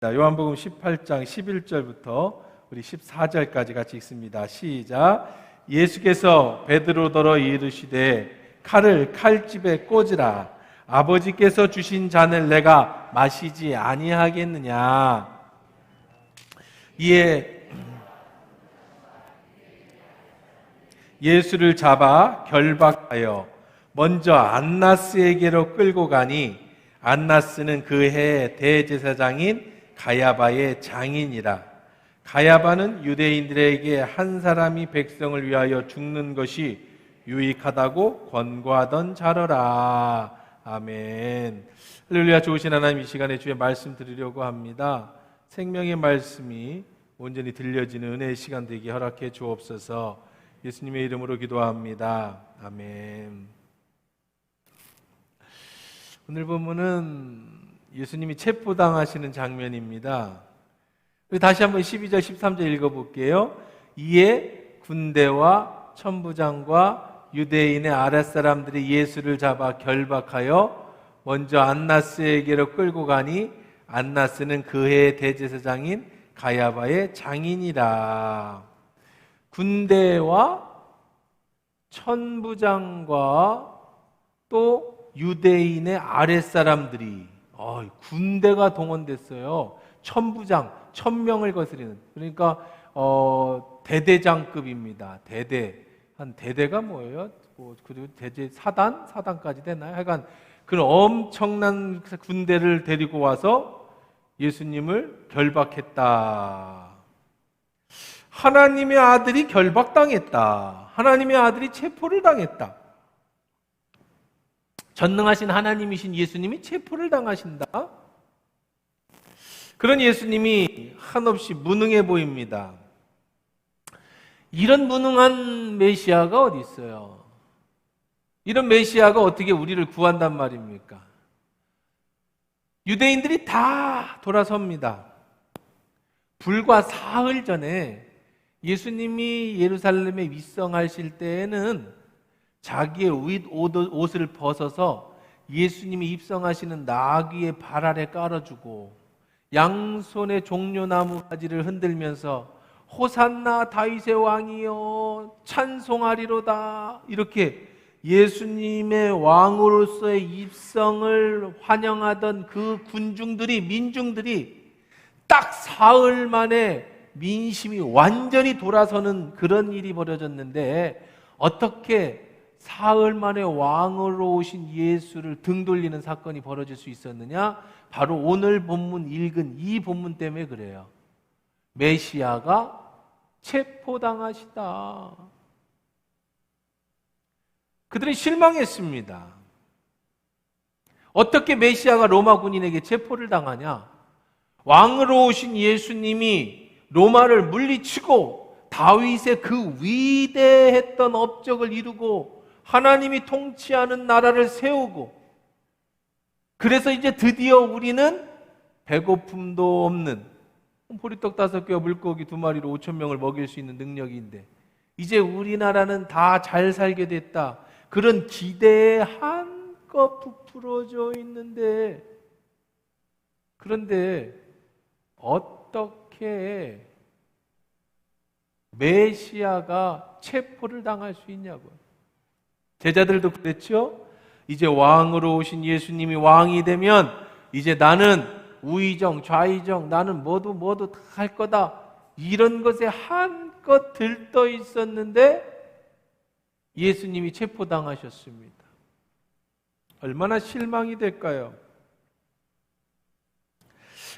요한복음 18장 11절부터 우리 14절까지 같이 읽습니다. 시작. 예수께서 베드로더러 이르시되 칼을 칼집에 꽂으라. 아버지께서 주신 잔을 내가 마시지 아니하겠느냐. 이에 예수를 잡아 결박하여 먼저 안나스에게로 끌고 가니 안나스는 그 해 대제사장인 가야바의 장인이라. 가야바는 유대인들에게 한 사람이 백성을 위하여 죽는 것이 유익하다고 권고하던 자러라. 아멘. 할렐루야. 좋으신 하나님, 이 시간에 주의 말씀 드리려고 합니다. 생명의 말씀이 온전히 들려지는 은혜의 시간 되게 허락해 주옵소서. 예수님의 이름으로 기도합니다. 아멘. 오늘 본문은 예수님이 체포당하시는 장면입니다. 다시 한번 12절 13절 읽어볼게요. 이에 군대와 천부장과 유대인의 아랫사람들이 예수를 잡아 결박하여 먼저 안나스에게로 끌고 가니 안나스는 그 해의 대제사장인 가야바의 장인이라. 군대와 천부장과 또 유대인의 아랫사람들이, 군대가 동원됐어요. 천부장, 1000명을 거스리는, 그러니까 대대장급입니다. 한 대대가 뭐예요? 그리고 대제 사단까지 되나요? 하여간 그런 엄청난 군대를 데리고 와서 예수님을 결박했다. 하나님의 아들이 결박당했다. 하나님의 아들이 체포를 당했다. 전능하신 하나님이신 예수님이 체포를 당하신다. 그런 예수님이 한없이 무능해 보입니다. 이런 무능한 메시아가 어디 있어요? 이런 메시아가 어떻게 우리를 구한단 말입니까? 유대인들이 다 돌아섭니다. 불과 사흘 전에 예수님이 예루살렘에 입성하실 때에는 자기의 옷을 벗어서 예수님이 입성하시는 나귀의 발 아래 깔아주고 양손에 종려나무 가지를 흔들면서 호산나 다윗의 왕이여 찬송하리로다, 이렇게 예수님의 왕으로서의 입성을 환영하던 그 민중들이 딱 사흘 만에 민심이 완전히 돌아서는 그런 일이 벌어졌는데, 어떻게 사흘 만에 왕으로 오신 예수를 등 돌리는 사건이 벌어질 수 있었느냐? 바로 오늘 본문 읽은 이 본문 때문에 그래요. 메시아가 체포당하시다. 그들은 실망했습니다. 어떻게 메시아가 로마 군인에게 체포를 당하냐? 왕으로 오신 예수님이 로마를 물리치고 다윗의 그 위대했던 업적을 이루고 하나님이 통치하는 나라를 세우고, 그래서 이제 드디어 우리는 배고픔도 없는, 보리떡 5개와 물고기 2마리로 5,000명을 먹일 수 있는 능력인데 이제 우리나라는 다 잘 살게 됐다, 그런 기대에 한껏 부풀어져 있는데, 그런데 어떻게 메시아가 체포를 당할 수 있냐고요. 제자들도 그랬죠. 이제 왕으로 오신 예수님이 왕이 되면 이제 나는 우의정 좌의정 나는 뭐도 다 할 거다, 이런 것에 한껏 들떠 있었는데 예수님이 체포당하셨습니다. 얼마나 실망이 될까요?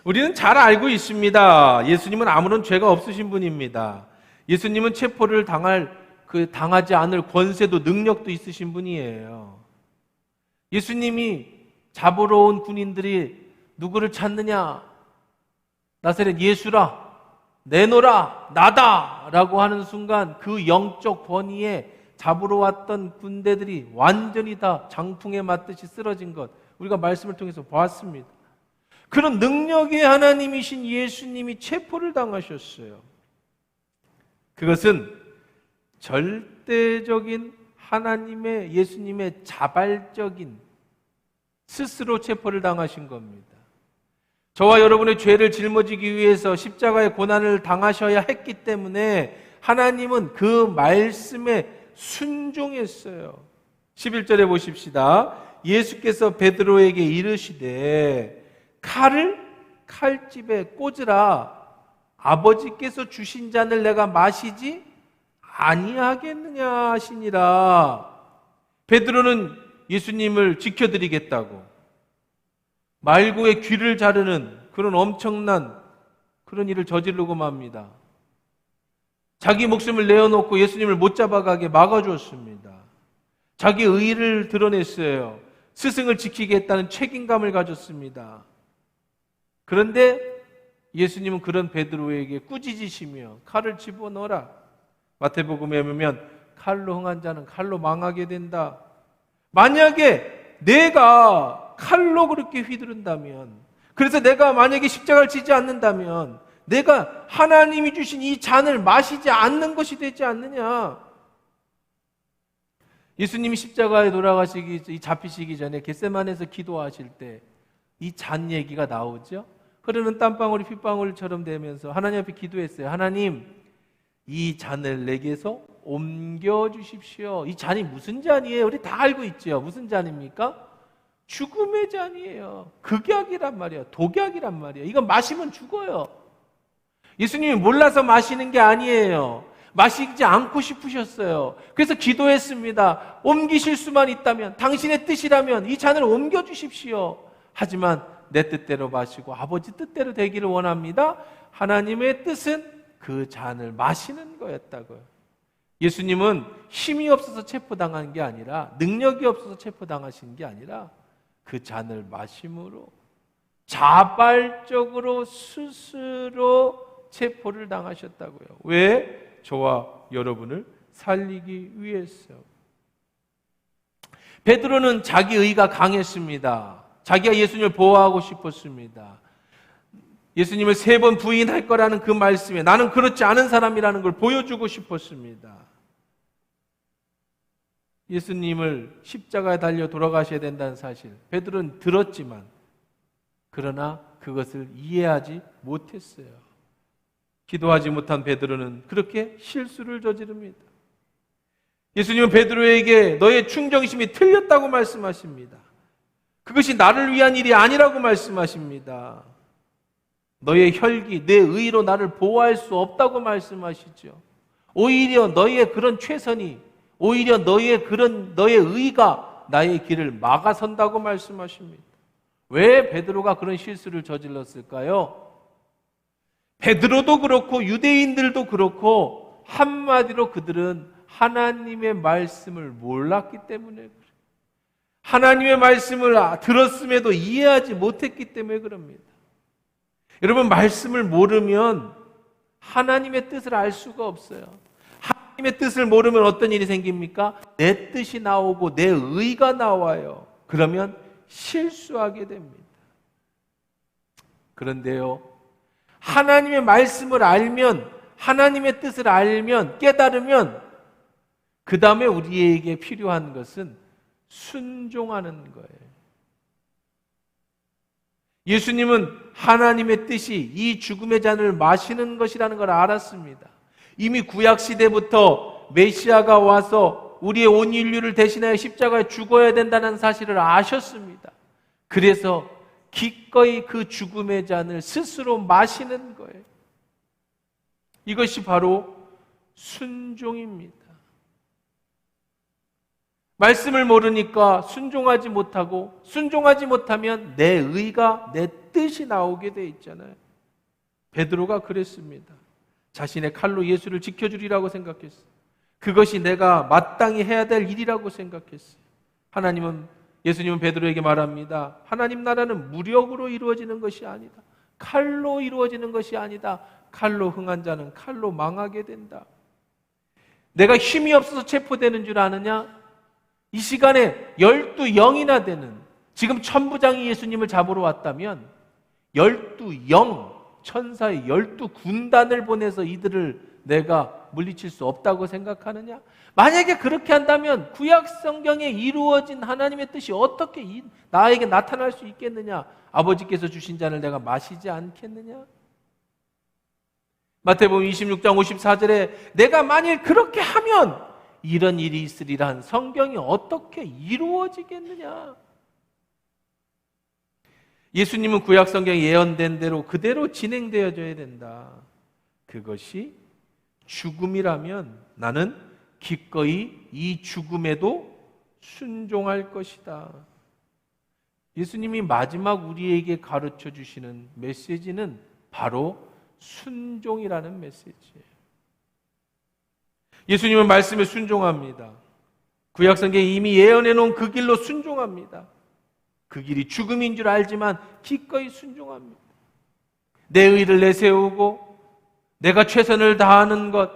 우리는 잘 알고 있습니다. 예수님은 아무런 죄가 없으신 분입니다. 예수님은 체포를 당하지 않을 권세도 능력도 있으신 분이에요. 예수님이 잡으러 온 군인들이 누구를 찾느냐? 나사렛 예수라, 내놓으라, 나다 라고 하는 순간 그 영적 권위에 잡으러 왔던 군대들이 완전히 다 장풍에 맞듯이 쓰러진 것, 우리가 말씀을 통해서 보았습니다. 그런 능력의 하나님이신 예수님이 체포를 당하셨어요. 그것은 절대적인 하나님의, 예수님의 자발적인 스스로 체포를 당하신 겁니다. 저와 여러분의 죄를 짊어지기 위해서 십자가의 고난을 당하셔야 했기 때문에 하나님은 그 말씀에 순종했어요. 11절에 보십시다. 예수께서 베드로에게 이르시되 칼을 칼집에 꽂으라. 아버지께서 주신 잔을 내가 마시지 아니하겠느냐 하시니라. 베드로는 예수님을 지켜드리겠다고 말고의 귀를 자르는 그런 엄청난 그런 일을 저지르고 맙니다. 자기 목숨을 내어놓고 예수님을 못 잡아가게 막아주었습니다. 자기 의의를 드러냈어요. 스승을 지키겠다는 책임감을 가졌습니다. 그런데 예수님은 그런 베드로에게 꾸짖으시며 칼을 집어넣어라. 마태복음에 보면 칼로 흥한 자는 칼로 망하게 된다. 만약에 내가 칼로 그렇게 휘두른다면, 그래서 내가 만약에 십자가를 지지 않는다면 내가 하나님이 주신 이 잔을 마시지 않는 것이 되지 않느냐. 예수님이 십자가에 잡히시기 전에 겟세마네에서 기도하실 때 이 잔 얘기가 나오죠. 흐르는 땀방울이 핏방울처럼 되면서 하나님 앞에 기도했어요. 하나님, 이 잔을 내게서 옮겨주십시오. 이 잔이 무슨 잔이에요? 우리 다 알고 있죠. 무슨 잔입니까? 죽음의 잔이에요. 극약이란 말이에요. 독약이란 말이에요. 이건 마시면 죽어요. 예수님이 몰라서 마시는 게 아니에요. 마시지 않고 싶으셨어요. 그래서 기도했습니다. 옮기실 수만 있다면, 당신의 뜻이라면 이 잔을 옮겨주십시오. 하지만 내 뜻대로 마시고 아버지 뜻대로 되기를 원합니다. 하나님의 뜻은 그 잔을 마시는 거였다고요. 예수님은 힘이 없어서 체포당한 게 아니라, 능력이 없어서 체포당하신 게 아니라 그 잔을 마심으로 자발적으로 스스로 체포를 당하셨다고요. 왜? 저와 여러분을 살리기 위해서. 베드로는 자기 의가 강했습니다. 자기가 예수님을 보호하고 싶었습니다. 예수님을 3번 부인할 거라는 그 말씀에 나는 그렇지 않은 사람이라는 걸 보여주고 싶었습니다. 예수님을 십자가에 달려 돌아가셔야 된다는 사실, 베드로는 들었지만 그러나 그것을 이해하지 못했어요. 기도하지 못한 베드로는 그렇게 실수를 저지릅니다. 예수님은 베드로에게 너의 충정심이 틀렸다고 말씀하십니다. 그것이 나를 위한 일이 아니라고 말씀하십니다. 너의 혈기, 내 의로 나를 보호할 수 없다고 말씀하시죠. 오히려 너의 그런 최선이, 오히려 너의 의가 나의 길을 막아선다고 말씀하십니다. 왜 베드로가 그런 실수를 저질렀을까요? 베드로도 그렇고 유대인들도 그렇고 한마디로 그들은 하나님의 말씀을 몰랐기 때문에 그래요. 하나님의 말씀을 들었음에도 이해하지 못했기 때문에 그럽니다. 여러분, 말씀을 모르면 하나님의 뜻을 알 수가 없어요. 하나님의 뜻을 모르면 어떤 일이 생깁니까? 내 뜻이 나오고 내 의가 나와요. 그러면 실수하게 됩니다. 그런데요, 하나님의 말씀을 알면, 하나님의 뜻을 알면, 깨달으면 그 다음에 우리에게 필요한 것은 순종하는 거예요. 예수님은 하나님의 뜻이 이 죽음의 잔을 마시는 것이라는 걸 알았습니다. 이미 구약 시대부터 메시아가 와서 우리의 온 인류를 대신하여 십자가에 죽어야 된다는 사실을 아셨습니다. 그래서 기꺼이 그 죽음의 잔을 스스로 마시는 거예요. 이것이 바로 순종입니다. 말씀을 모르니까 순종하지 못하고, 순종하지 못하면 내 의가, 내 뜻이 나오게 돼 있잖아요. 베드로가 그랬습니다. 자신의 칼로 예수를 지켜주리라고 생각했어요. 그것이 내가 마땅히 해야 될 일이라고 생각했어요. 예수님은 베드로에게 말합니다. 하나님 나라는 무력으로 이루어지는 것이 아니다. 칼로 이루어지는 것이 아니다. 칼로 흥한 자는 칼로 망하게 된다. 내가 힘이 없어서 체포되는 줄 아느냐? 이 시간에 12영이나 되는, 지금 천부장이 예수님을 잡으러 왔다면 12영, 천사의 12군단을 보내서 이들을 내가 물리칠 수 없다고 생각하느냐? 만약에 그렇게 한다면 구약 성경에 이루어진 하나님의 뜻이 어떻게 나에게 나타날 수 있겠느냐? 아버지께서 주신 잔을 내가 마시지 않겠느냐? 마태복음 26장 54절에 내가 만일 그렇게 하면 이런 일이 있으리란 성경이 어떻게 이루어지겠느냐? 예수님은 구약 성경에 예언된 대로 그대로 진행되어져야 된다. 그것이 죽음이라면 나는 기꺼이 이 죽음에도 순종할 것이다. 예수님이 마지막 우리에게 가르쳐 주시는 메시지는 바로 순종이라는 메시지예요. 예수님은 말씀에 순종합니다. 구약 성경에 이미 예언해 놓은 그 길로 순종합니다. 그 길이 죽음인 줄 알지만 기꺼이 순종합니다. 내 의를 내세우고 내가 최선을 다하는 것,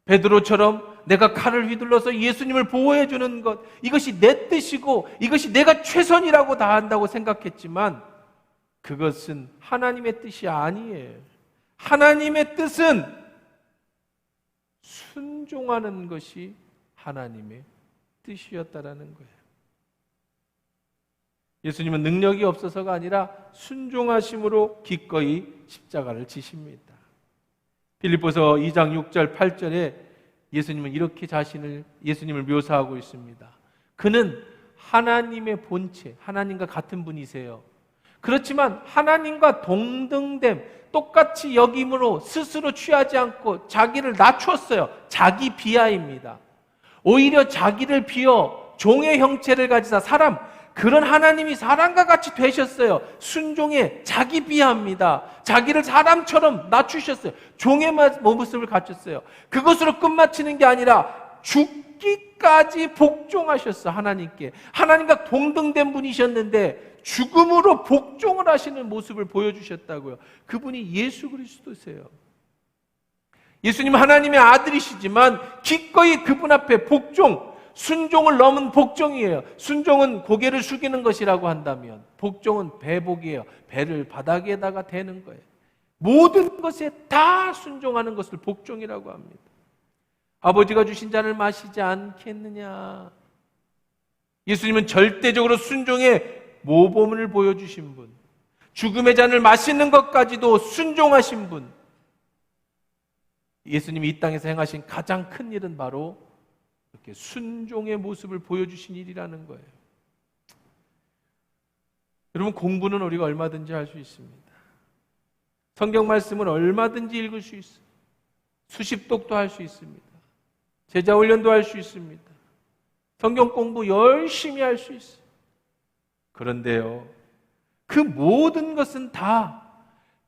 베드로처럼 내가 칼을 휘둘러서 예수님을 보호해 주는 것, 이것이 내 뜻이고 이것이 내가 최선이라고 다한다고 생각했지만 그것은 하나님의 뜻이 아니에요. 하나님의 뜻은 순종하는 것이 하나님의 뜻이었다라는 거예요. 예수님은 능력이 없어서가 아니라 순종하심으로 기꺼이 십자가를 지십니다. 빌립보서 2장 6절 8절에 예수님은 이렇게 예수님을 묘사하고 있습니다. 그는 하나님의 본체, 하나님과 같은 분이세요. 그렇지만 하나님과 동등됨, 똑같이 여김으로 스스로 취하지 않고 자기를 낮췄어요. 자기 비하입니다. 오히려 자기를 비워 종의 형체를 가지사 그런 하나님이 사람과 같이 되셨어요. 순종에 자기 비하입니다. 자기를 사람처럼 낮추셨어요. 종의 모습을 갖췄어요. 그것으로 끝마치는 게 아니라 죽기까지 복종하셨어요. 하나님께. 하나님과 동등된 분이셨는데 죽음으로 복종을 하시는 모습을 보여주셨다고요. 그분이 예수 그리스도세요. 예수님 하나님의 아들이시지만 기꺼이 그분 앞에 순종을 넘은 복종이에요. 순종은 고개를 숙이는 것이라고 한다면 복종은 배복이에요. 배를 바닥에다가 대는 거예요. 모든 것에 다 순종하는 것을 복종이라고 합니다. 아버지가 주신 잔을 마시지 않겠느냐? 예수님은 절대적으로 순종의 모범을 보여주신 분, 죽음의 잔을 마시는 것까지도 순종하신 분. 예수님이 이 땅에서 행하신 가장 큰 일은 바로 이렇게 순종의 모습을 보여주신 일이라는 거예요. 여러분, 공부는 우리가 얼마든지 할 수 있습니다. 성경 말씀은 얼마든지 읽을 수 있어요. 수십독도 할 수 있습니다. 제자 훈련도 할 수 있습니다. 성경 공부 열심히 할 수 있어요. 그런데요, 그 모든 것은 다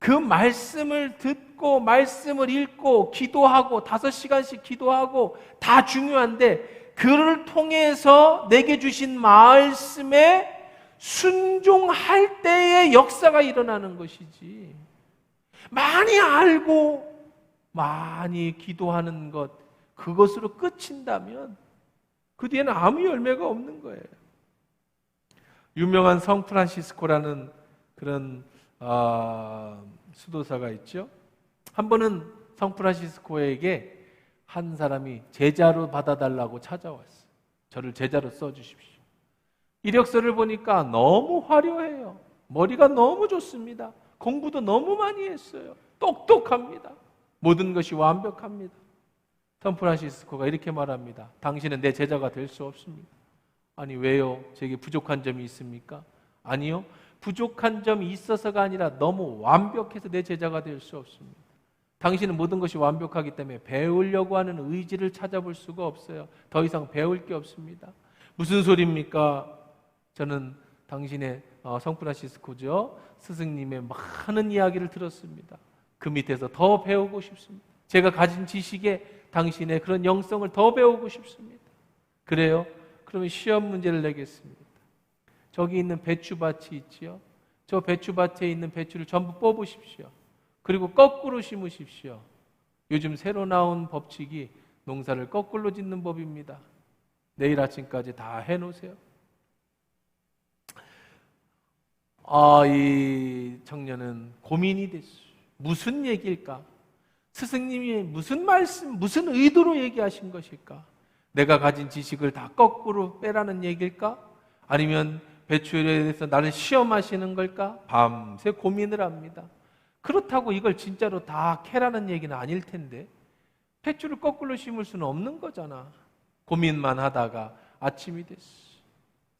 그 말씀을 듣고 말씀을 읽고 기도하고 5시간씩 기도하고 다 중요한데 그를 통해서 내게 주신 말씀에 순종할 때의 역사가 일어나는 것이지, 많이 알고 많이 기도하는 것, 그것으로 끝인다면 그 뒤에는 아무 열매가 없는 거예요. 유명한 성 프란시스코라는 그런 수도사가 있죠. 한 번은 성 프란시스코에게 한 사람이 제자로 받아달라고 찾아왔어요. 저를 제자로 써주십시오. 이력서를 보니까 너무 화려해요. 머리가 너무 좋습니다. 공부도 너무 많이 했어요. 똑똑합니다. 모든 것이 완벽합니다. 성 프란시스코가 이렇게 말합니다. 당신은 내 제자가 될 수 없습니다. 아니, 왜요? 제게 부족한 점이 있습니까? 아니요. 부족한 점이 있어서가 아니라 너무 완벽해서 내 제자가 될 수 없습니다. 당신은 모든 것이 완벽하기 때문에 배우려고 하는 의지를 찾아볼 수가 없어요. 더 이상 배울 게 없습니다. 무슨 소리입니까? 저는 당신의 성프란시스코죠, 스승님의 많은 이야기를 들었습니다. 그 밑에서 더 배우고 싶습니다. 제가 가진 지식에 당신의 그런 영성을 더 배우고 싶습니다. 그래요? 그러면 시험 문제를 내겠습니다. 저기 있는 배추밭이 있지요. 저 배추밭에 있는 배추를 전부 뽑으십시오. 그리고 거꾸로 심으십시오. 요즘 새로 나온 법칙이 농사를 거꾸로 짓는 법입니다. 내일 아침까지 다 해놓으세요. 이 청년은 고민이 됐어요. 무슨 얘기일까? 스승님이 무슨 말씀, 무슨 의도로 얘기하신 것일까? 내가 가진 지식을 다 거꾸로 빼라는 얘기일까? 아니면 배추에 대해서 나를 시험하시는 걸까? 밤새 고민을 합니다. 그렇다고 이걸 진짜로 다 캐라는 얘기는 아닐 텐데 배추를 거꾸로 심을 수는 없는 거잖아. 고민만 하다가 아침이 됐어.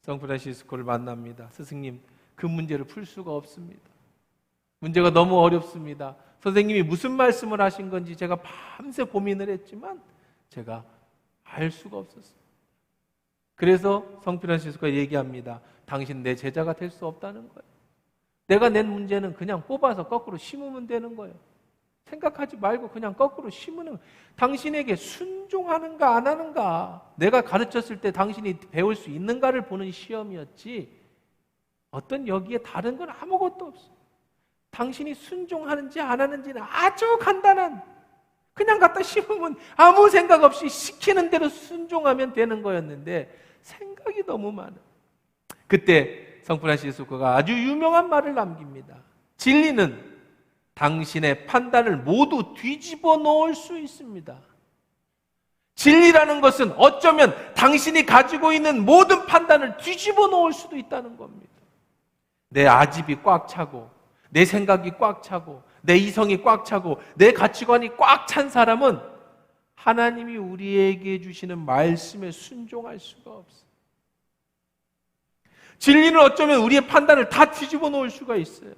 성프란시스코를 만납니다. 스승님, 그 문제를 풀 수가 없습니다. 문제가 너무 어렵습니다. 선생님이 무슨 말씀을 하신 건지 제가 밤새 고민을 했지만 제가 알 수가 없었어요. 그래서 성프란시스코가 얘기합니다. 당신 내 제자가 될 수 없다는 거예요. 내가 낸 문제는 그냥 뽑아서 거꾸로 심으면 되는 거예요. 생각하지 말고 그냥 거꾸로 심으는, 당신에게 순종하는가 안 하는가, 내가 가르쳤을 때 당신이 배울 수 있는가를 보는 시험이었지 어떤 여기에 다른 건 아무것도 없어. 당신이 순종하는지 안 하는지는 아주 간단한, 그냥 갖다 심으면 아무 생각 없이 시키는 대로 순종하면 되는 거였는데 생각이 너무 많아. 그때 성프란시스코가 아주 유명한 말을 남깁니다. 진리는 당신의 판단을 모두 뒤집어 놓을 수 있습니다. 진리라는 것은 어쩌면 당신이 가지고 있는 모든 판단을 뒤집어 놓을 수도 있다는 겁니다. 내 아집이 꽉 차고, 내 생각이 꽉 차고, 내 이성이 꽉 차고, 내 가치관이 꽉 찬 사람은 하나님이 우리에게 주시는 말씀에 순종할 수가 없어요. 진리는 어쩌면 우리의 판단을 다 뒤집어 놓을 수가 있어요.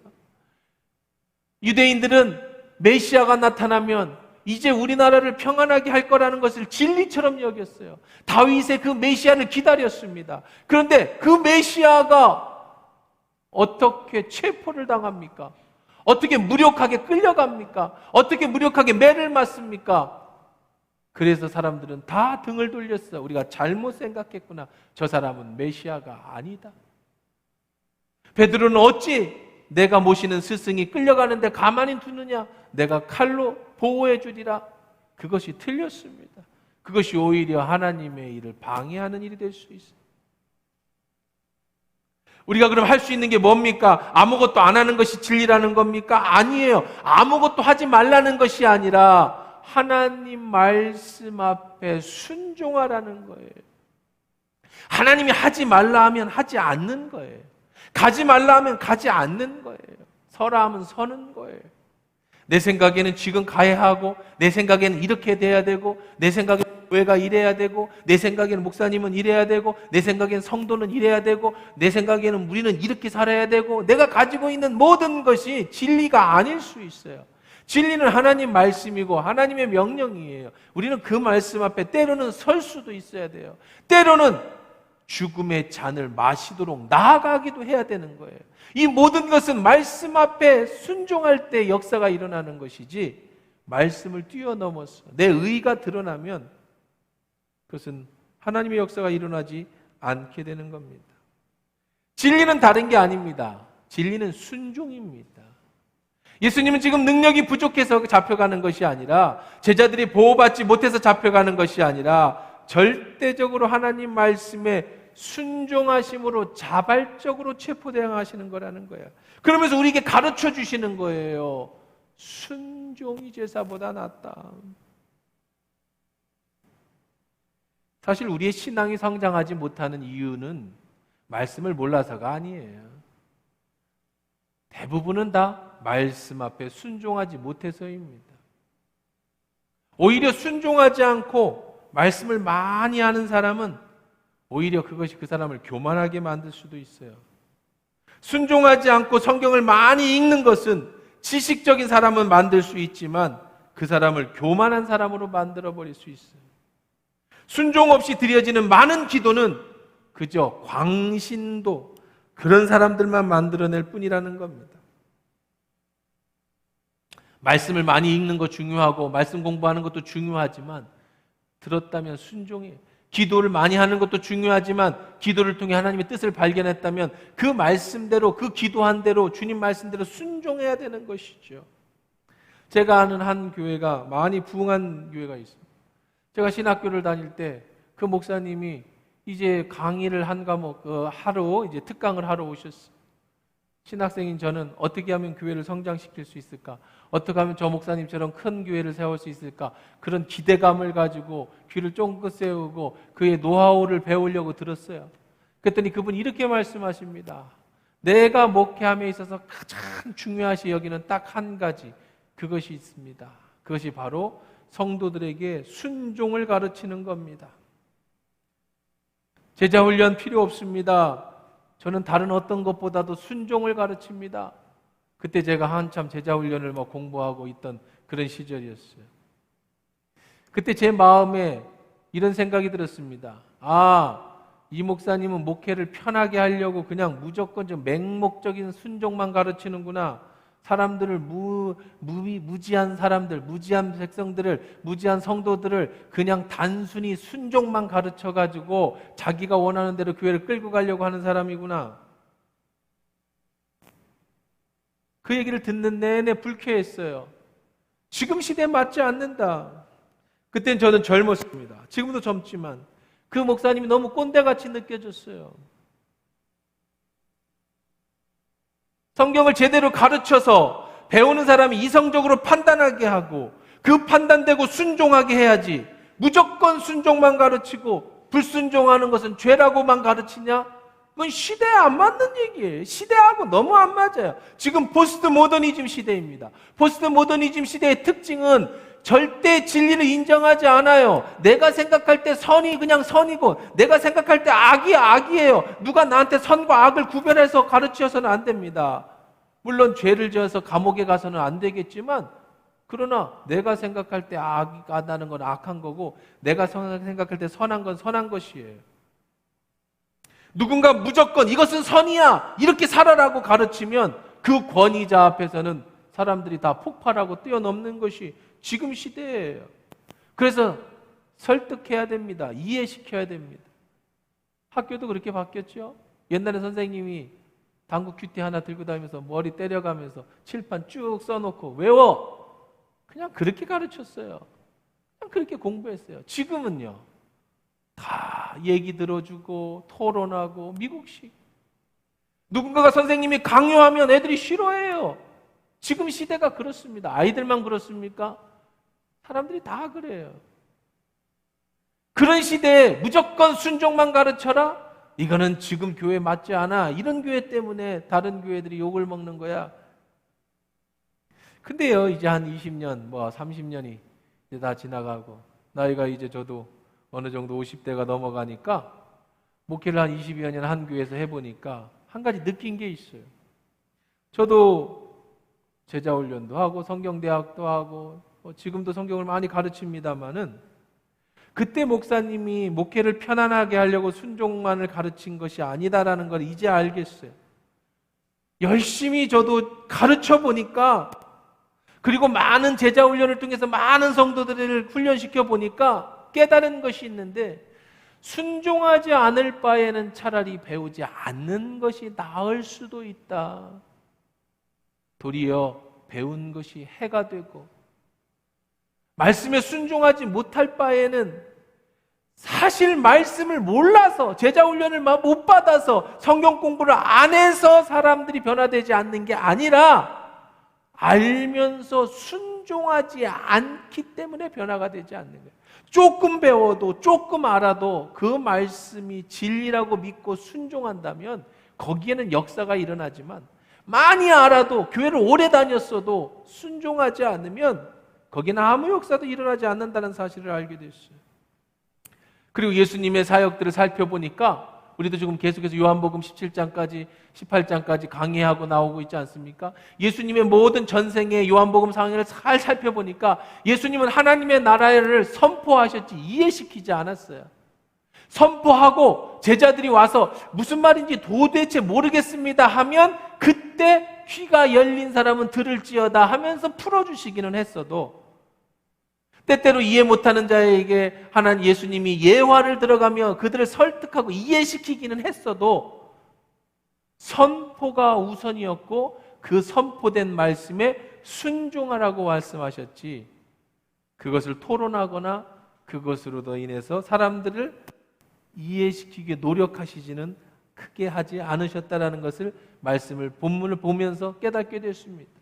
유대인들은 메시아가 나타나면 이제 우리나라를 평안하게 할 거라는 것을 진리처럼 여겼어요. 다윗의 그 메시아를 기다렸습니다. 그런데 그 메시아가 어떻게 체포를 당합니까? 어떻게 무력하게 끌려갑니까? 어떻게 무력하게 매를 맞습니까? 그래서 사람들은 다 등을 돌렸어. 우리가 잘못 생각했구나. 저 사람은 메시아가 아니다. 베드로는 어찌 내가 모시는 스승이 끌려가는데 가만히 두느냐? 내가 칼로 보호해 주리라. 그것이 틀렸습니다. 그것이 오히려 하나님의 일을 방해하는 일이 될 수 있어요. 우리가 그럼 할 수 있는 게 뭡니까? 아무것도 안 하는 것이 진리라는 겁니까? 아니에요. 아무것도 하지 말라는 것이 아니라 하나님 말씀 앞에 순종하라는 거예요. 하나님이 하지 말라 하면 하지 않는 거예요. 가지 말라 하면 가지 않는 거예요. 서라 하면 서는 거예요. 내 생각에는 지금 가야 하고, 내 생각에는 이렇게 돼야 되고, 내 생각에는 교회가 이래야 되고, 내 생각에는 목사님은 이래야 되고, 내 생각에는 성도는 이래야 되고, 내 생각에는 우리는 이렇게 살아야 되고, 내가 가지고 있는 모든 것이 진리가 아닐 수 있어요. 진리는 하나님 말씀이고 하나님의 명령이에요. 우리는 그 말씀 앞에 때로는 설 수도 있어야 돼요. 때로는 죽음의 잔을 마시도록 나아가기도 해야 되는 거예요. 이 모든 것은 말씀 앞에 순종할 때 역사가 일어나는 것이지, 말씀을 뛰어넘어서 내 의가 드러나면 그것은 하나님의 역사가 일어나지 않게 되는 겁니다. 진리는 다른 게 아닙니다. 진리는 순종입니다. 예수님은 지금 능력이 부족해서 잡혀가는 것이 아니라, 제자들이 보호받지 못해서 잡혀가는 것이 아니라 절대적으로 하나님 말씀에 순종하심으로 자발적으로 체포대항하시는 거라는 거예요. 그러면서 우리에게 가르쳐 주시는 거예요. 순종이 제사보다 낫다. 사실 우리의 신앙이 성장하지 못하는 이유는 말씀을 몰라서가 아니에요. 대부분은 다 말씀 앞에 순종하지 못해서입니다. 오히려 순종하지 않고 말씀을 많이 하는 사람은 오히려 그것이 그 사람을 교만하게 만들 수도 있어요. 순종하지 않고 성경을 많이 읽는 것은 지식적인 사람은 만들 수 있지만 그 사람을 교만한 사람으로 만들어버릴 수 있어요. 순종 없이 드려지는 많은 기도는 그저 광신도, 그런 사람들만 만들어낼 뿐이라는 겁니다. 말씀을 많이 읽는 거 중요하고 말씀 공부하는 것도 중요하지만 들었다면 순종해요. 기도를 많이 하는 것도 중요하지만 기도를 통해 하나님의 뜻을 발견했다면 그 말씀대로, 그 기도한 대로, 주님 말씀대로 순종해야 되는 것이죠. 제가 아는 한 교회가 많이 부흥한 교회가 있습니다. 제가 신학교를 다닐 때 그 목사님이 이제 강의를 한 과목 하러, 이제 특강을 하러 오셨어요. 신학생인 저는 어떻게 하면 교회를 성장시킬 수 있을까? 어떻게 하면 저 목사님처럼 큰 교회를 세울 수 있을까? 그런 기대감을 가지고 귀를 쫑긋 세우고 그의 노하우를 배우려고 들었어요. 그랬더니 그분이 이렇게 말씀하십니다. 내가 목회함에 있어서 가장 중요하시 여기는 딱 한 가지, 그것이 있습니다. 그것이 바로 성도들에게 순종을 가르치는 겁니다. 제자 훈련 필요 없습니다. 저는 다른 어떤 것보다도 순종을 가르칩니다. 그때 제가 한참 제자 훈련을 공부하고 있던 그런 시절이었어요. 그때 제 마음에 이런 생각이 들었습니다. 이 목사님은 목회를 편하게 하려고 그냥 무조건 좀 맹목적인 순종만 가르치는구나. 사람들을 무지한 사람들, 무지한 백성들을, 무지한 성도들을 그냥 단순히 순종만 가르쳐가지고 자기가 원하는 대로 교회를 끌고 가려고 하는 사람이구나. 그 얘기를 듣는 내내 불쾌했어요. 지금 시대에 맞지 않는다. 그땐 저는 젊었습니다. 지금도 젊지만 그 목사님이 너무 꼰대같이 느껴졌어요. 성경을 제대로 가르쳐서 배우는 사람이 이성적으로 판단하게 하고 그 판단되고 순종하게 해야지, 무조건 순종만 가르치고 불순종하는 것은 죄라고만 가르치냐? 그건 시대에 안 맞는 얘기예요. 시대하고 너무 안 맞아요. 지금 포스트 모더니즘 시대입니다. 포스트 모더니즘 시대의 특징은 절대 진리를 인정하지 않아요. 내가 생각할 때 선이 그냥 선이고 내가 생각할 때 악이 악이에요. 누가 나한테 선과 악을 구별해서 가르쳐서는 안 됩니다. 물론 죄를 지어서 감옥에 가서는 안 되겠지만, 그러나 내가 생각할 때 악하다는 건 악한 거고 내가 생각할 때 선한 건 선한 것이에요. 누군가 무조건 이것은 선이야 이렇게 살아라고 가르치면 그 권위자 앞에서는 사람들이 다 폭발하고 뛰어넘는 것이 지금 시대예요. 그래서 설득해야 됩니다. 이해시켜야 됩니다. 학교도 그렇게 바뀌었죠. 옛날에 선생님이 당구 큐티 하나 들고 다니면서 머리 때려가면서 칠판 쭉 써놓고 외워! 그냥 그렇게 가르쳤어요. 그냥 그렇게 공부했어요. 지금은요, 다 얘기 들어주고 토론하고 미국식. 누군가가 선생님이 강요하면 애들이 싫어해요. 지금 시대가 그렇습니다. 아이들만 그렇습니까? 사람들이 다 그래요. 그런 시대에 무조건 순종만 가르쳐라? 이거는 지금 교회 맞지 않아. 이런 교회 때문에 다른 교회들이 욕을 먹는 거야. 근데요, 이제 한 20년, 30년이 이제 다 지나가고 나이가 이제 저도 어느 정도 50대가 넘어가니까 목회를 한 20여 년 한 교회에서 해보니까 한 가지 느낀 게 있어요. 저도 제자훈련도 하고 성경대학도 하고 지금도 성경을 많이 가르칩니다마는 그때 목사님이 목회를 편안하게 하려고 순종만을 가르친 것이 아니다라는 걸 이제 알겠어요. 열심히 저도 가르쳐 보니까, 그리고 많은 제자훈련을 통해서 많은 성도들을 훈련시켜 보니까 깨달은 것이 있는데, 순종하지 않을 바에는 차라리 배우지 않는 것이 나을 수도 있다. 도리어 배운 것이 해가 되고, 말씀에 순종하지 못할 바에는 사실 말씀을 몰라서 제자훈련을 못 받아서 성경 공부를 안 해서 사람들이 변화되지 않는 게 아니라 알면서 순종하지 않기 때문에 변화가 되지 않는 거예요. 조금 배워도 조금 알아도 그 말씀이 진리라고 믿고 순종한다면 거기에는 역사가 일어나지만, 많이 알아도 교회를 오래 다녔어도 순종하지 않으면 거기는 아무 역사도 일어나지 않는다는 사실을 알게 됐어요. 그리고 예수님의 사역들을 살펴보니까 우리도 지금 계속해서 요한복음 17장까지 18장까지 강의하고 나오고 있지 않습니까? 예수님의 모든 전생의 요한복음 상황을 잘 살펴보니까 예수님은 하나님의 나라를 선포하셨지 이해시키지 않았어요. 선포하고 제자들이 와서 무슨 말인지 도대체 모르겠습니다 하면 그때 귀가 열린 사람은 들을지어다 하면서 풀어주시기는 했어도, 때때로 이해 못하는 자에게 하나님 예수님이 예화를 들어가며 그들을 설득하고 이해시키기는 했어도 선포가 우선이었고 그 선포된 말씀에 순종하라고 말씀하셨지, 그것을 토론하거나 그것으로 인해서 사람들을 이해시키기 노력하시지는 크게 하지 않으셨다라는 것을 말씀을 본문을 보면서 깨닫게 됐습니다.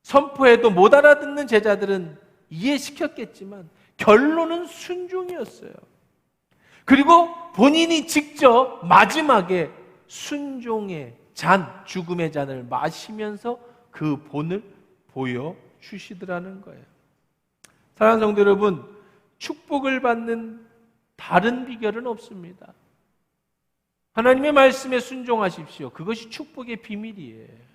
선포해도 못 알아듣는 제자들은 이해시켰겠지만 결론은 순종이었어요. 그리고 본인이 직접 마지막에 순종의 잔, 죽음의 잔을 마시면서 그 본을 보여주시더라는 거예요. 사랑하는 성도 여러분, 축복을 받는 다른 비결은 없습니다. 하나님의 말씀에 순종하십시오. 그것이 축복의 비밀이에요.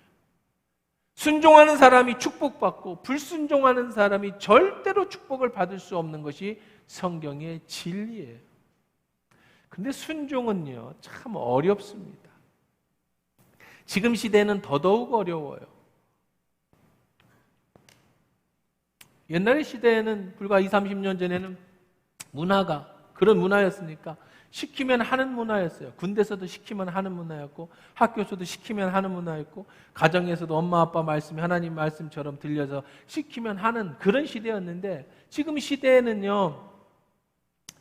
순종하는 사람이 축복받고 불순종하는 사람이 절대로 축복을 받을 수 없는 것이 성경의 진리예요. 근데 순종은요, 참 어렵습니다. 지금 시대는 더더욱 어려워요. 옛날의 시대에는 불과 20, 30년 전에는 문화가 그런 문화였으니까 시키면 하는 문화였어요. 군대에서도 시키면 하는 문화였고, 학교에서도 시키면 하는 문화였고, 가정에서도 엄마 아빠 말씀이 하나님 말씀처럼 들려서 시키면 하는 그런 시대였는데, 지금 시대에는요,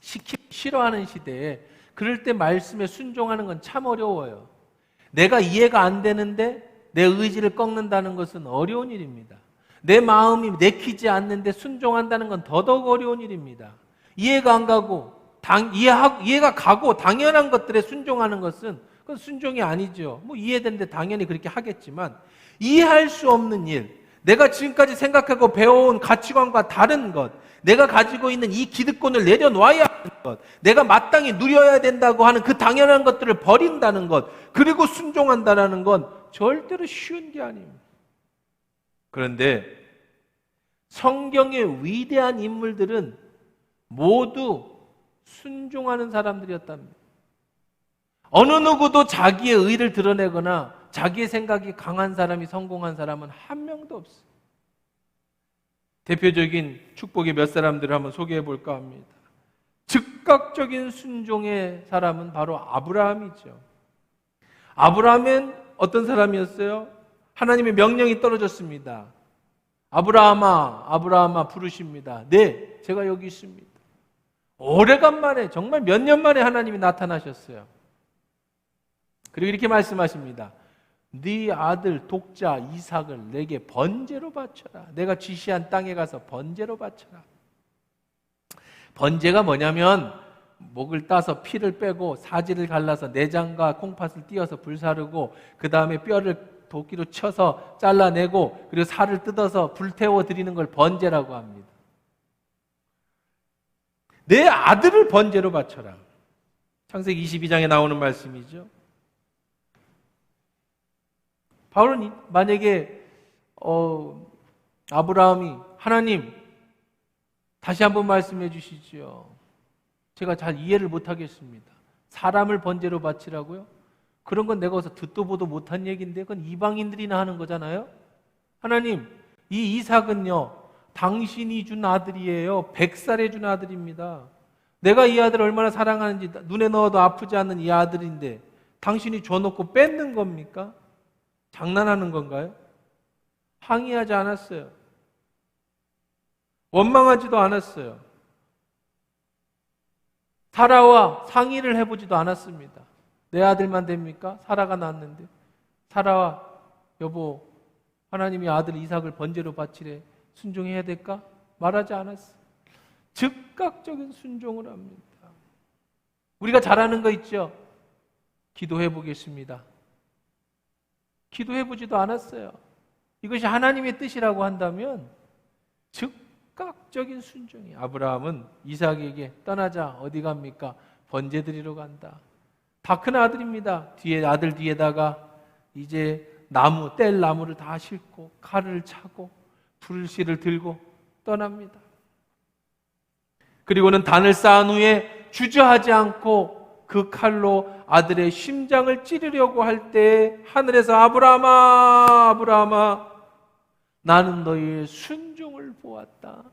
시키기 싫어하는 시대에 그럴 때 말씀에 순종하는 건 참 어려워요. 내가 이해가 안 되는데 내 의지를 꺾는다는 것은 어려운 일입니다. 내 마음이 내키지 않는데 순종한다는 건 더더욱 어려운 일입니다. 이해가 안 가고 이해가 가고 당연한 것들에 순종하는 것은 그건 순종이 아니죠. 뭐 이해되는데 당연히 그렇게 하겠지만, 이해할 수 없는 일, 내가 지금까지 생각하고 배워온 가치관과 다른 것, 내가 가지고 있는 이 기득권을 내려놔야 하는 것, 내가 마땅히 누려야 된다고 하는 그 당연한 것들을 버린다는 것, 그리고 순종한다는 건 절대로 쉬운 게 아닙니다. 그런데 성경의 위대한 인물들은 모두 순종하는 사람들이었답니다. 어느 누구도 자기의 의를 드러내거나 자기의 생각이 강한 사람이 성공한 사람은 한 명도 없어요. 대표적인 축복의 몇 사람들을 한번 소개해 볼까 합니다. 즉각적인 순종의 사람은 바로 아브라함이죠. 아브라함은 어떤 사람이었어요? 하나님의 명령이 떨어졌습니다. 아브라함아, 아브라함아 부르십니다. 네, 제가 여기 있습니다. 오래간만에, 정말 몇 년 만에 하나님이 나타나셨어요. 그리고 이렇게 말씀하십니다. 네 아들 독자 이삭을 내게 번제로 바쳐라. 내가 지시한 땅에 가서 번제로 바쳐라. 번제가 뭐냐면 목을 따서 피를 빼고 사지를 갈라서 내장과 콩팥을 띄어서 불사르고 그 다음에 뼈를 도끼로 쳐서 잘라내고 그리고 살을 뜯어서 불태워 드리는 걸 번제라고 합니다. 내 아들을 번제로 바쳐라. 창세기 22장에 나오는 말씀이죠. 바울은 만약에 아브라함이 하나님 다시 한번 말씀해 주시죠. 제가 잘 이해를 못하겠습니다. 사람을 번제로 바치라고요? 그런 건 내가 어디서 듣도 보도 못한 얘기인데 그건 이방인들이나 하는 거잖아요. 하나님, 이 이삭은요 당신이 준 아들이에요. 100살에 준 아들입니다. 내가 이 아들을 얼마나 사랑하는지 눈에 넣어도 아프지 않는 이 아들인데 당신이 줘놓고 뺏는 겁니까? 장난하는 건가요? 항의하지 않았어요. 원망하지도 않았어요. 사라와 상의를 해보지도 않았습니다. 내 아들만 됩니까? 사라가 낳았는데. 사라와 여보, 하나님이 아들 이삭을 번제로 바치래. 순종해야 될까? 말하지 않았어요. 즉각적인 순종을 합니다. 우리가 잘하는 거 있죠? 기도해 보겠습니다. 기도해보지도 않았어요. 이것이 하나님의 뜻이라고 한다면 즉각적인 순종이. 아브라함은 이삭에게 떠나자. 어디 갑니까? 번제 드리러 간다. 다 큰 아들입니다. 아들 뒤에다가 이제 뗄 나무를 다 싣고 칼을 차고 불씨를 들고 떠납니다. 그리고는 단을 쌓은 후에 주저하지 않고 그 칼로 아들의 심장을 찌르려고 할 때 하늘에서 아브라함아, 아브라함아, 나는 너희의 순종을 보았다.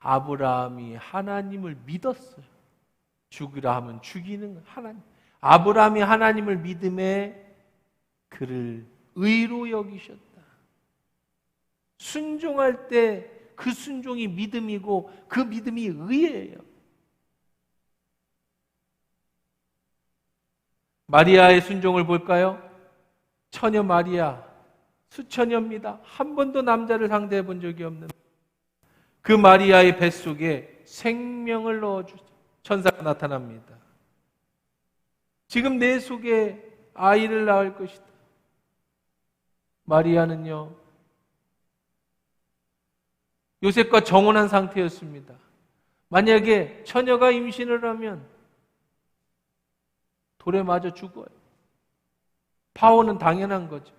아브라함이 하나님을 믿었어요. 죽이라 하면 죽이는 하나님. 아브라함이 하나님을 믿음에 그를 의로 여기셨다. 순종할 때 그 순종이 믿음이고 그 믿음이 의예요. 마리아의 순종을 볼까요? 처녀 마리아, 수처녀입니다. 한 번도 남자를 상대해 본 적이 없는 그 마리아의 뱃속에 생명을 넣어주죠. 천사가 나타납니다. 지금 내 속에 아이를 낳을 것이다. 마리아는요, 요셉과 정혼한 상태였습니다. 만약에 처녀가 임신을 하면 돌에 맞아 죽어요. 파혼은 당연한 거죠.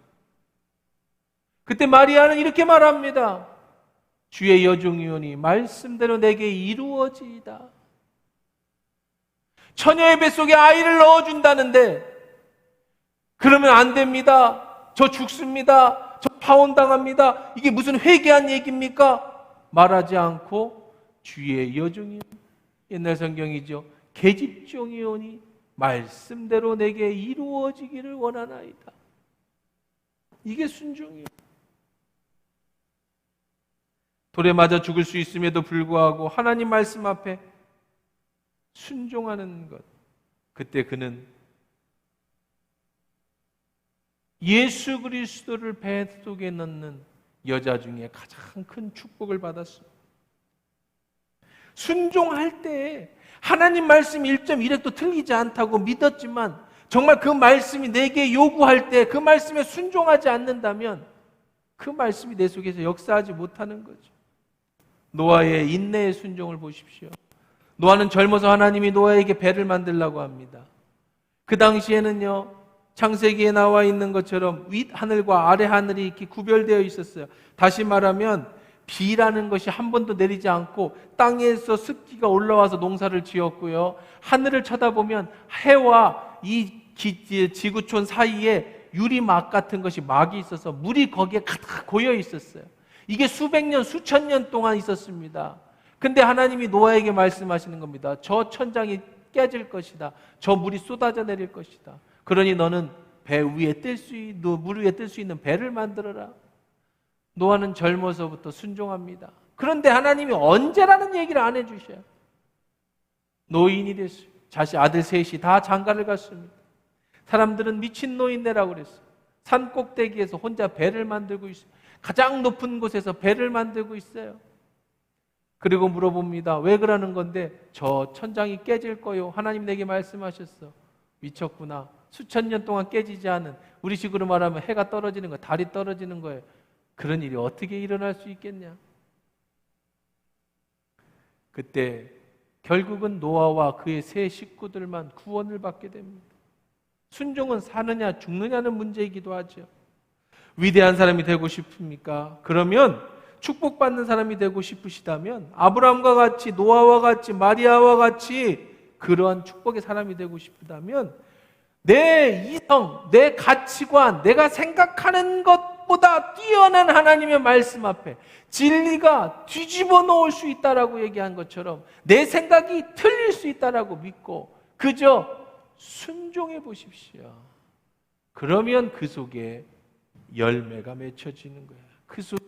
그때 마리아는 이렇게 말합니다. 주의 여종이오니 말씀대로 내게 이루어지이다. 처녀의 뱃속에 아이를 넣어준다는데 그러면 안 됩니다. 저 죽습니다. 저 파혼당합니다. 이게 무슨 회개한 얘기입니까? 말하지 않고 주의 여종이오니, 옛날 성경이죠. 계집종이오니 말씀대로 내게 이루어지기를 원하나이다. 이게 순종이에요. 돌에 맞아 죽을 수 있음에도 불구하고 하나님 말씀 앞에 순종하는 것. 그때 그는 예수 그리스도를 뱃속에 넣는 여자 중에 가장 큰 축복을 받았습니다. 순종할 때 하나님 말씀 1.1획도 틀리지 않다고 믿었지만 정말 그 말씀이 내게 요구할 때 그 말씀에 순종하지 않는다면 그 말씀이 내 속에서 역사하지 못하는 거죠. 노아의 인내의 순종을 보십시오. 노아는 젊어서 하나님이 노아에게 배를 만들라고 합니다. 그 당시에는요, 창세기에 나와 있는 것처럼 윗하늘과 아래 하늘이 이렇게 구별되어 있었어요. 다시 말하면 비라는 것이 한 번도 내리지 않고 땅에서 습기가 올라와서 농사를 지었고요. 하늘을 쳐다보면 해와 이 지구촌 사이에 유리막 같은 것이 막이 있어서 물이 거기에 가득 고여 있었어요. 이게 수백 년, 수천 년 동안 있었습니다. 근데 하나님이 노아에게 말씀하시는 겁니다. 저 천장이 깨질 것이다. 저 물이 쏟아져 내릴 것이다. 그러니 너는 배 위에 물 위에 뜰 수 있는 배를 만들어라. 노아는 젊어서부터 순종합니다. 그런데 하나님이 언제라는 얘기를 안 해주셔요. 노인이 됐어요. 자식 아들 셋이 다 장가를 갔습니다. 사람들은 미친 노인네라고 그랬어요. 산 꼭대기에서 혼자 배를 만들고 있어요. 가장 높은 곳에서 배를 만들고 있어요. 그리고 물어봅니다. 왜 그러는 건데? 저 천장이 깨질 거요. 하나님 내게 말씀하셨어. 미쳤구나. 수천 년 동안 깨지지 않은, 우리 식으로 말하면 해가 떨어지는 거, 달이 떨어지는 거예요. 그런 일이 어떻게 일어날 수 있겠냐? 그때 결국은 노아와 그의 세 식구들만 구원을 받게 됩니다. 순종은 사느냐 죽느냐는 문제이기도 하죠. 위대한 사람이 되고 싶습니까? 그러면 축복받는 사람이 되고 싶으시다면 아브라함과 같이, 노아와 같이, 마리아와 같이 그러한 축복의 사람이 되고 싶다면 내 이성, 내 가치관, 내가 생각하는 것보다 뛰어난 하나님의 말씀 앞에 진리가 뒤집어 놓을 수 있다라고 얘기한 것처럼 내 생각이 틀릴 수 있다라고 믿고 그저 순종해 보십시오. 그러면 그 속에 열매가 맺혀지는 거야. 그 속에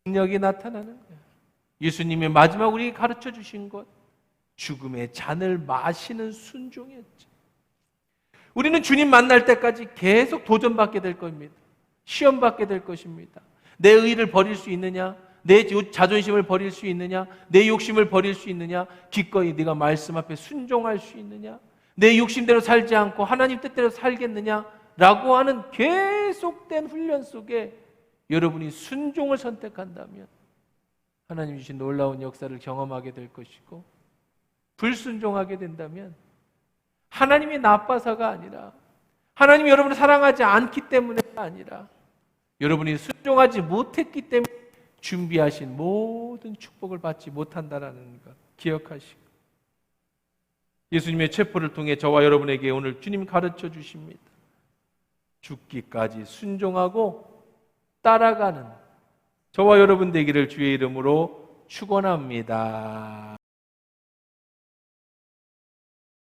능력이 나타나는 거야. 예수님이 마지막 우리에게 가르쳐 주신 것, 죽음의 잔을 마시는 순종이었죠. 우리는 주님 만날 때까지 계속 도전받게 될 겁니다. 시험받게 될 것입니다. 내 의의를 버릴 수 있느냐? 내 자존심을 버릴 수 있느냐? 내 욕심을 버릴 수 있느냐? 기꺼이 네가 말씀 앞에 순종할 수 있느냐? 내 욕심대로 살지 않고 하나님 뜻대로 살겠느냐? 라고 하는 계속된 훈련 속에 여러분이 순종을 선택한다면 하나님 주신 놀라운 역사를 경험하게 될 것이고, 불순종하게 된다면 하나님이 나빠서가 아니라, 하나님이 여러분을 사랑하지 않기 때문에가 아니라 여러분이 순종하지 못했기 때문에 준비하신 모든 축복을 받지 못한다라는 것 기억하시고, 예수님의 체포를 통해 저와 여러분에게 오늘 주님 가르쳐 주십니다. 죽기까지 순종하고 따라가는 저와 여러분 되기를 주의 이름으로 축원합니다.